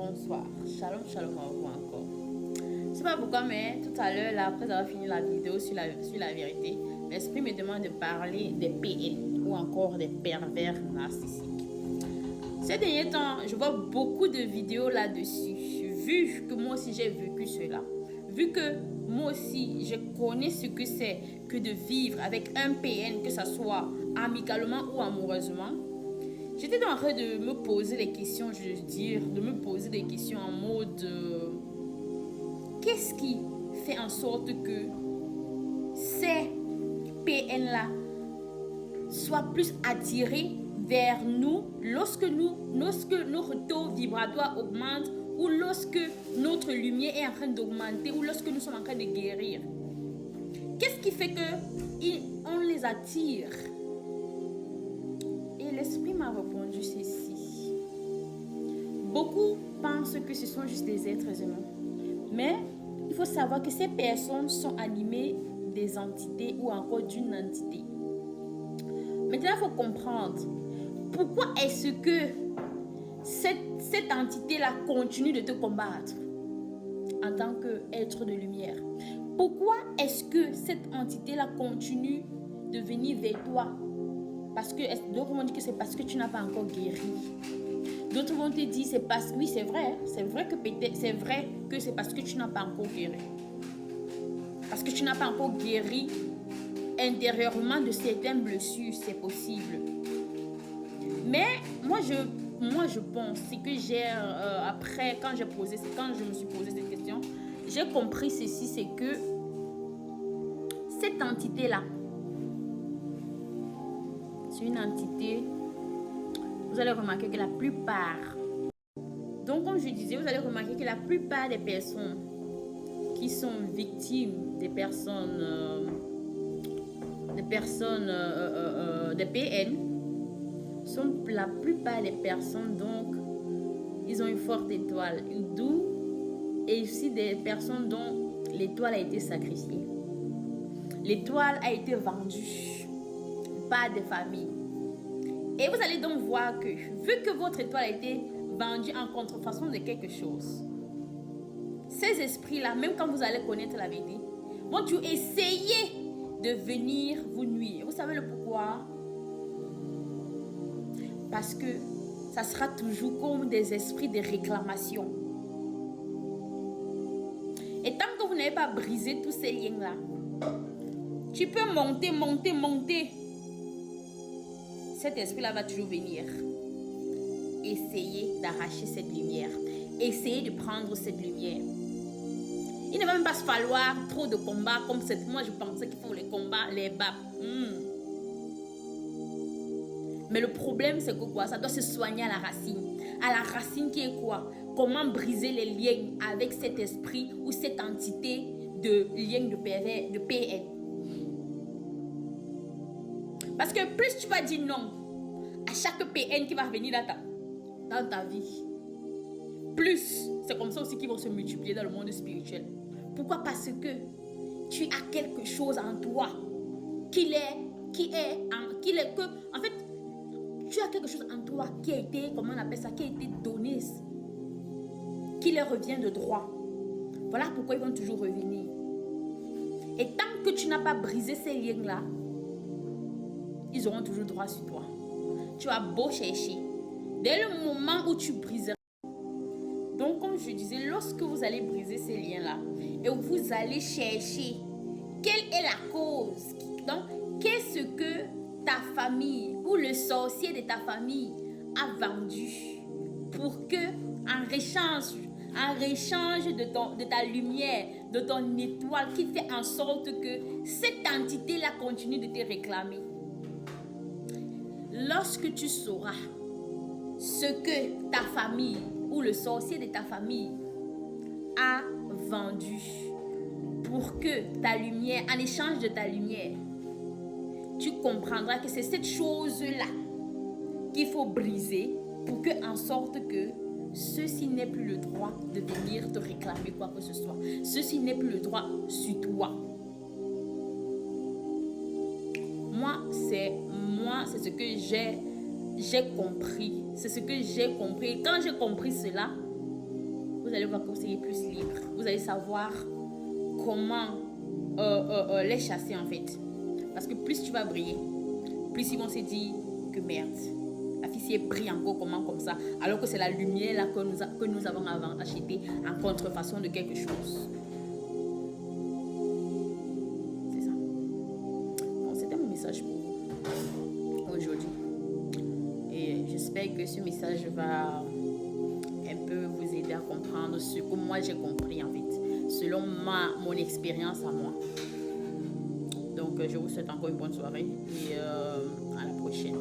bonsoir. Shalom, shalom à vous encore. Je sais pas pourquoi, mais tout à l'heure, là, après avoir fini la vidéo sur la vérité, l'esprit me demande de parler des PN ou encore des pervers narcissiques. Ces derniers temps, je vois beaucoup de vidéos là-dessus. Vu que moi aussi j'ai vécu cela, vu que moi aussi je connais ce que c'est que de vivre avec un PN, que ce soit amicalement ou amoureusement, j'étais en train de me poser des questions, je veux dire, de me poser des questions en mode qu'est-ce qui fait en sorte que ces PN-là soient plus attirés vers nous lorsque notre taux vibratoire augmente ou lorsque notre lumière est en train d'augmenter ou lorsque nous sommes en train de guérir. Qu'est-ce qui fait qu'on les attire? Et l'esprit m'a répondu ceci. Beaucoup pensent que ce sont juste des êtres humains. Mais il faut savoir que ces personnes sont animées des entités ou encore d'une entité. Maintenant, il faut comprendre pourquoi est-ce que cette entité-là continue de te combattre en tant qu'être de lumière. Pourquoi est-ce que cette entité-là continue de venir vers toi? Parce que d'autres vont dire que c'est parce que tu n'as pas encore guéri. D'autres vont te dire c'est parce oui c'est vrai que peut-être c'est vrai que c'est parce que tu n'as pas encore guéri. Parce que tu n'as pas encore guéri intérieurement de certaines blessures, c'est possible. Mais moi je pense que j'ai après quand je me suis posé cette question, j'ai compris ceci, c'est que cette entité là, c'est une entité, vous allez remarquer que la plupart, donc comme je disais, vous allez remarquer que la plupart des personnes qui sont victimes des des PN sont la plupart des personnes, donc ils ont une forte étoile, et aussi des personnes dont l'étoile a été sacrifiée. L'étoile a été vendue par des familles. Et vous allez donc voir que, vu que votre étoile a été vendue en contrefaçon de quelque chose, ces esprits-là, même quand vous allez connaître la vérité, vont toujours essayer de venir vous nuire. Vous savez le pourquoi? Parce que ça sera toujours comme des esprits de réclamation. Et tant que vous n'avez pas brisé tous ces liens-là, tu peux monter. Cet esprit-là va toujours venir. Essayer d'arracher cette lumière. Essayer de prendre cette lumière. Il ne va même pas se falloir trop de combats comme cette. Moi, je pensais qu'il faut les combats, les bas. Mais le problème, c'est que quoi? Ça doit se soigner à la racine. À la racine qui est quoi? Comment briser les liens avec cet esprit ou cette entité de lien de PN. Parce que plus tu vas dire non à chaque PN qui va venir dans ta vie, plus c'est comme ça aussi qu'ils vont se multiplier dans le monde spirituel. Pourquoi? Parce que tu as quelque chose en toi en fait, tu as quelque chose en toi qui a été, comment on appelle ça, qui a été donné, qui leur revient de droit. Voilà pourquoi ils vont toujours revenir. Et tant que tu n'as pas brisé ces liens-là, ils auront toujours droit sur toi. Tu as beau chercher. Dès le moment où tu briseras. Donc, comme je disais, lorsque vous allez briser ces liens-là, et vous allez chercher quelle est la cause. Donc, qu'est-ce que ta famille ou le sorcier de ta famille a vendu pour que, en réchange de ta lumière, de ton étoile, qui fait en sorte que cette entité-là continue de te réclamer. Lorsque tu sauras ce que ta famille ou le sorcier de ta famille a vendu pour que ta lumière, en échange de ta lumière, tu comprendras que c'est cette chose-là qu'il faut briser pour que, en sorte que ceci n'ait plus le droit de venir te réclamer quoi que ce soit. Ceci n'est plus le droit sur toi. Moi, c'est ce que j'ai compris. C'est ce que j'ai compris. Quand j'ai compris cela, vous allez voir que vous serez plus libre. Vous allez savoir comment les chasser en fait. Parce que plus tu vas briller, plus ils vont se dire que merde. La fille s'y est pris encore comment comme ça, alors que c'est la lumière là que nous avons avant acheté en contrefaçon de quelque chose. C'est ça. Bon, c'était mon message pour vous aujourd'hui. Et j'espère que ce message va un peu vous aider à comprendre ce que moi j'ai compris en fait, selon mon expérience à moi. Donc je vous souhaite encore une bonne soirée et à la prochaine.